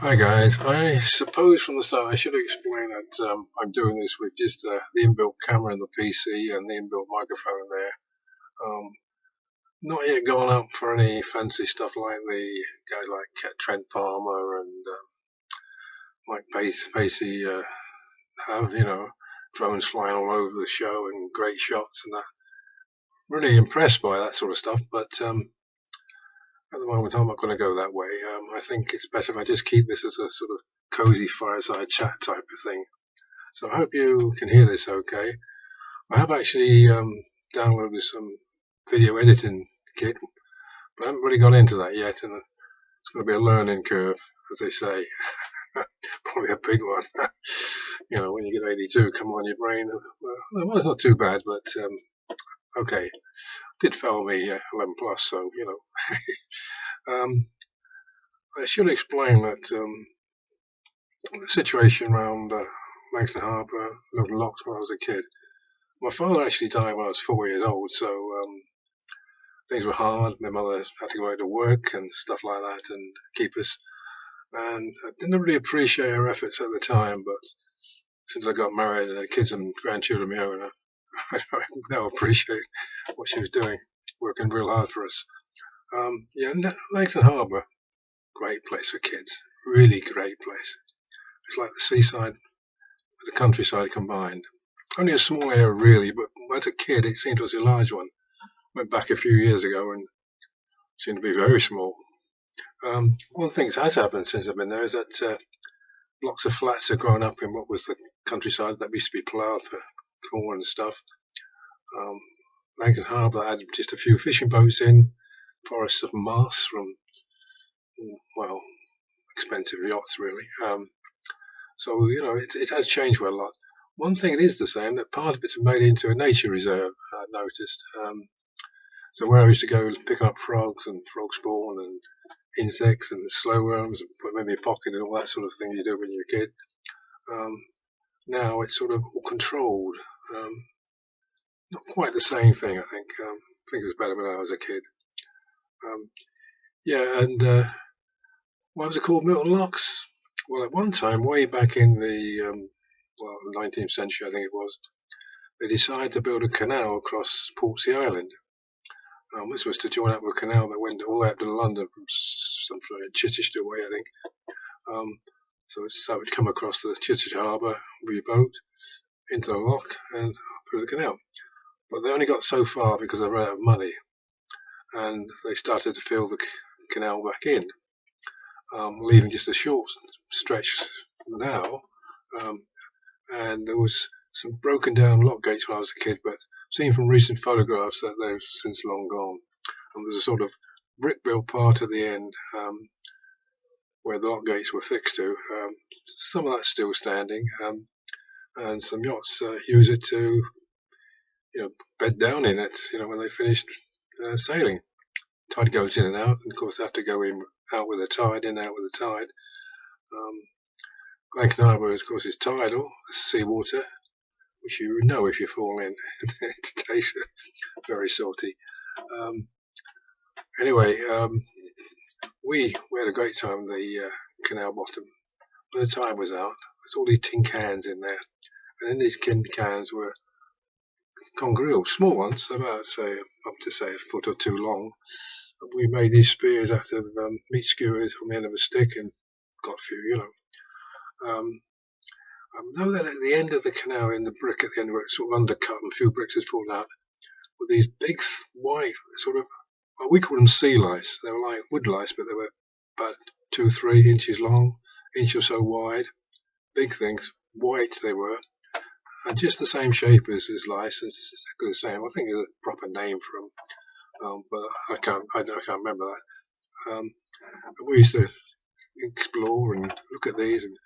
Hi guys, I suppose from the start I should explain that I'm doing this with just the inbuilt camera in the PC and the inbuilt microphone there. Not yet gone up for any fancy stuff like the guys like Trent Palmer and Mike Pacey have, drones flying all over the show and great shots and that. Really impressed by that sort of stuff, but at the moment I'm not going to go that way. I think it's better if I just keep this as a sort of cozy fireside chat type of thing. So I hope you can hear this okay. I have actually downloaded some video editing kit, but I haven't really got into that yet, and it's going to be a learning curve, as they say. Probably a big one. When you get 82, come on, your brain. Well, it's not too bad, but okay. Did fail me 11 plus, so um, I should explain that the situation around Langston Harbour, Little Locks when I was a kid. My father actually died when I was 4 years old, so things were hard. My mother had to go out to work and stuff like that and keep us. And I didn't really appreciate her efforts at the time, but since I got married and had kids and grandchildren of my own, I now appreciate what she was doing, working real hard for us. Langston Harbour, great place for kids. Really great place. It's like the seaside with the countryside combined. Only a small area, really, but as a kid, it seemed to us a large one. Went back a few years ago and seemed to be very small. One thing that has happened since I've been there is that blocks of flats have grown up in what was the countryside that used to be ploughed for corn and stuff. Langston Harbour had just a few fishing boats in, forests of masts from, well, expensive yachts, really. It has changed quite a lot. One thing it is the same, that part of it's made into a nature reserve, I noticed. So where I used to go picking up frogs and frog spawn and insects and slow worms and put them in your pocket and all that sort of thing you do when you're a kid. Now it's sort of all controlled. Not quite the same thing, I think. I think it was better when I was a kid. Why was it called Milton Locks? Well, at one time, way back in the 19th century, I think it was, they decided to build a canal across Portsea Island. This was to join up with a canal that went all the way up to London from Chichester way, I think. So it'd come across the Chichester Harbour with your boat into the lock and up through the canal. But they only got so far because they ran out of money, and they started to fill the canal back in, leaving just a short stretch now. And there was some broken down lock gates when I was a kid, but seen from recent photographs that they've since long gone. And there's a sort of brick built part at the end where the lock gates were fixed to. Some of that's still standing, and some yachts use it to, bed down in it, when they finished sailing. Tide goes in and out, and of course they have to go in out with the tide, in out with the tide. Langston Harbour, of course, is tidal, seawater, which you know if you fall in. It tastes very salty. Anyway, we had a great time in the canal bottom. When the tide was out, there's all these tin cans in there, and in these tin cans were conger small ones, about up to a foot or two long. We made these spears out of meat skewers on the end of a stick and got a few, I know that at the end of the canal, in the brick at the end where it's sort of undercut and a few bricks had fallen out, were these big white sort of, well, we call them sea lice. They were like wood lice, but they were about 2-3 inches long, inch or so wide, big things, white they were, and just the same shape as lice, and it's exactly the same. I think there's a proper name for them, but I can't remember that. We used to explore and look at these and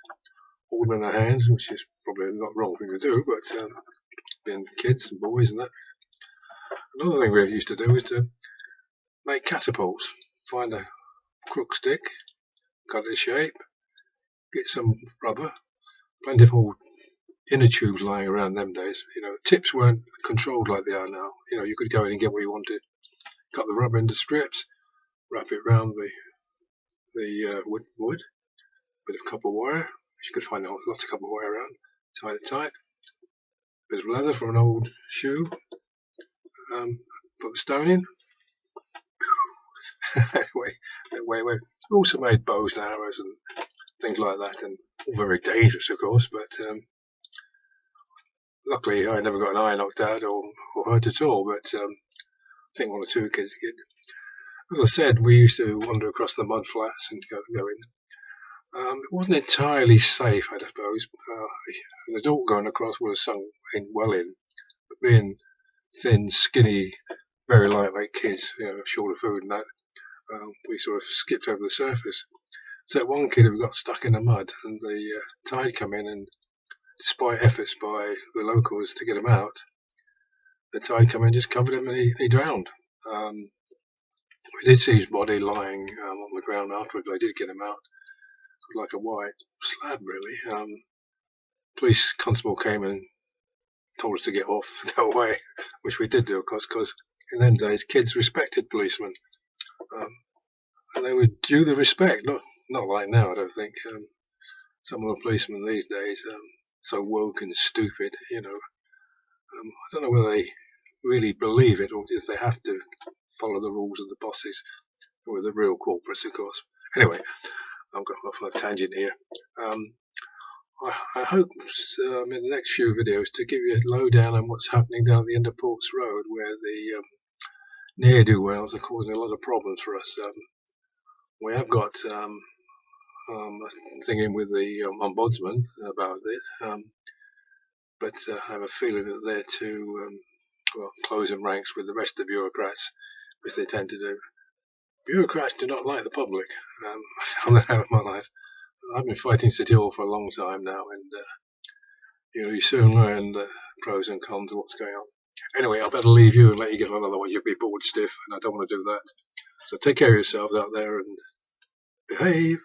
hold them in our hands, which is probably not the wrong thing to do, but being kids and boys and that. Another thing we used to do is to make catapults. Find a crook stick, cut it in shape, get some rubber, plenty of old inner tubes lying around them days. Tips weren't controlled like they are now. You could go in and get what you wanted, cut the rubber into strips, wrap it around the wood, bit of copper wire, which you could find lots of copper wire around, tied it tight, bit of leather from an old shoe, put the stone in. anyway, we also made bows and arrows and things like that, and all very dangerous, of course, but luckily I never got an eye knocked out or hurt at all, but I think one or two kids did. As I said, we used to wander across the mud flats and go in. It wasn't entirely safe, I suppose. An adult going across would have sunk in well in, but being thin, skinny, very lightweight kids, short of food and that, we sort of skipped over the surface. So one kid who got stuck in the mud, and the tide come in, and despite efforts by the locals to get him out, the tide come in, just covered him, and he drowned. We did see his body lying on the ground afterwards. I did get him out, like a white slab, really. Police constable came and told us to get off, go away, which we did do, of course, because in them days kids respected policemen, and they would due the respect. Not like now, I don't think. Some of the policemen these days, so woke and stupid, I don't know whether they really believe it or if they have to follow the rules of the bosses, who are the real corporates, of course. Anyway, I'm going off on a tangent here. I hope in the next few videos to give you a lowdown on what's happening down at the end of Ports Road, where the ne'er-do-wells are causing a lot of problems for us. We have got a thing in with the ombudsman about it, but I have a feeling that they're too closing ranks with the rest of the bureaucrats, which they tend to do. Bureaucrats do not like the public. I found that out in my life. I've been fighting City Hall for a long time now, and you soon learn the pros and cons of what's going on. Anyway, I better leave you and let you get on, otherwise you'll be bored stiff, and I don't want to do that. So take care of yourselves out there and behave.